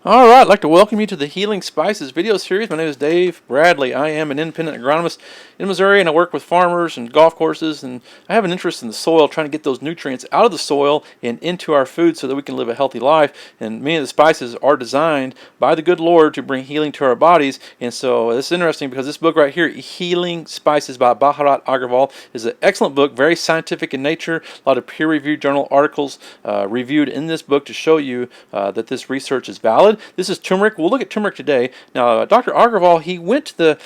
All right, I'd like to welcome you to the Healing Spices video series. My name is Dave.Bradley. I am an independent agronomist in Missouri, and I work with farmers and golf courses, and I have an interest in the soil, trying to get those nutrients out of the soil and into our food so that we can live a healthy life. And many of the spices are designed by the good Lord to bring healing to our bodies. And so this is interesting because this book right here, Healing Spices by Bharat Agrawal, is an excellent book, very scientific in nature, a lot of peer-reviewed journal articles reviewed in this book to show you that this research is valid. This is turmeric. We'll look at turmeric today. Now, Dr. Agrawal, he went to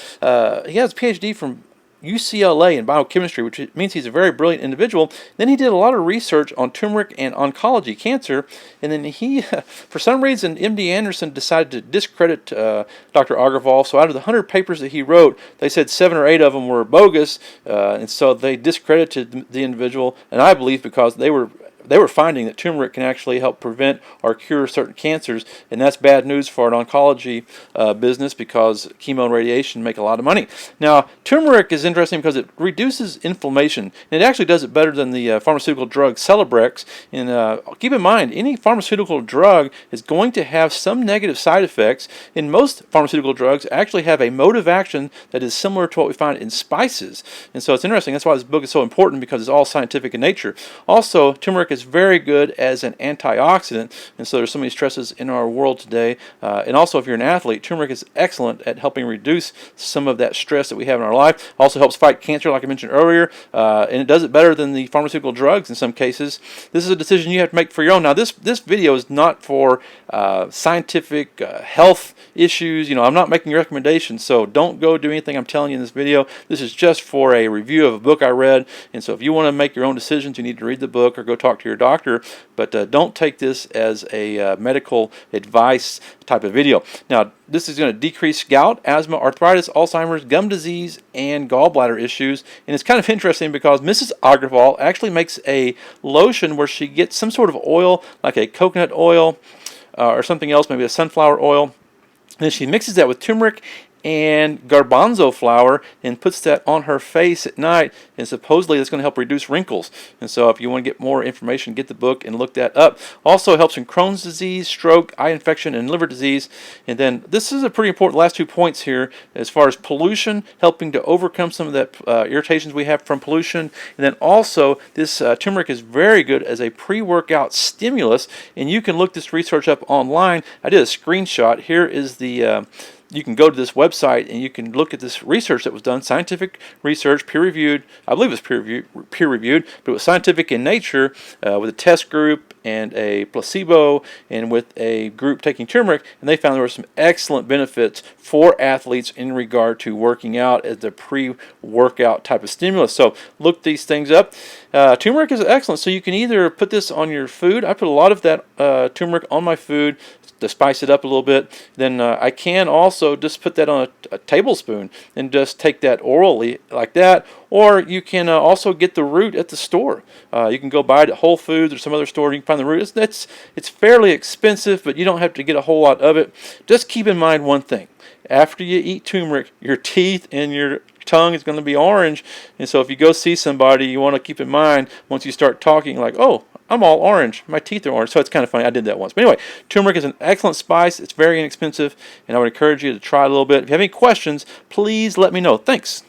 he has a PhD from UCLA in biochemistry, which means he's a very brilliant individual. Then he did a lot of research on turmeric and oncology, cancer, and then he, for some reason, MD Anderson decided to discredit Dr. Agrawal. So out of the 100 papers that he wrote, they said 7 or 8 of them were bogus, and so they discredited the individual, and I believe because they were finding that turmeric can actually help prevent or cure certain cancers, and that's bad news for an oncology business because chemo and radiation make a lot of money. Now, turmeric is interesting because it reduces inflammation, and it actually does it better than the pharmaceutical drug Celebrex. And keep in mind, any pharmaceutical drug is going to have some negative side effects, and most pharmaceutical drugs actually have a mode of action that is similar to what we find in spices. And so it's interesting. That's why this book is so important, because it's all scientific in nature. Also, turmeric is very good as an antioxidant, and so there's so many stresses in our world today. And also, if you're an athlete, turmeric is excellent at helping reduce some of that stress that we have in our life. Also helps fight cancer, like I mentioned earlier, and it does it better than the pharmaceutical drugs in some cases. This is a decision you have to make for your own. Now, this video is not for scientific health issues. You know, I'm not making recommendations, so don't go do anything I'm telling you in this video. This is just for a review of a book I read, and so if you want to make your own decisions, you need to read the book or go talk to your doctor, but don't take this as a medical advice type of video. Now, this is going to decrease gout, asthma, arthritis, Alzheimer's, gum disease, and gallbladder issues. And it's kind of interesting because Mrs. Agrawal actually makes a lotion where she gets some sort of oil, like a coconut oil or something else, maybe a sunflower oil, and then she mixes that with turmeric and garbanzo flour and puts that on her face at night, and supposedly that's going to help reduce wrinkles. And so if you want to get more information, get the book and look that up. Also helps in Crohn's disease, stroke, eye infection, and liver disease. And then this is a pretty important last 2 points here as far as pollution, helping to overcome some of that irritations we have from pollution. And then also this turmeric is very good as a pre-workout stimulus, and you can look this research up online. I did a screenshot. Here is the you can go to this website and you can look at this research that was done, scientific research, peer-reviewed. I believe it's peer-reviewed, but it was scientific in nature with a test group and a placebo and with a group taking turmeric, and they found there were some excellent benefits for athletes in regard to working out as a pre-workout type of stimulus. So look these things up. Turmeric is excellent, so you can either put this on your food. I put a lot of that turmeric on my food to spice it up a little bit. Then I can also just put that on a tablespoon and just take that orally like that. Or you can also get the root at the store. You can go buy it at Whole Foods or some other store. You can find the root. It's fairly expensive, but you don't have to get a whole lot of it. Just keep in mind one thing. After you eat turmeric, your teeth and your tongue is going to be orange. And so if you go see somebody, you want to keep in mind once you start talking like, oh, I'm all orange. My teeth are orange. So it's kind of funny. I did that once. But anyway, turmeric is an excellent spice. It's very inexpensive, and I would encourage you to try it a little bit. If you have any questions, please let me know. Thanks.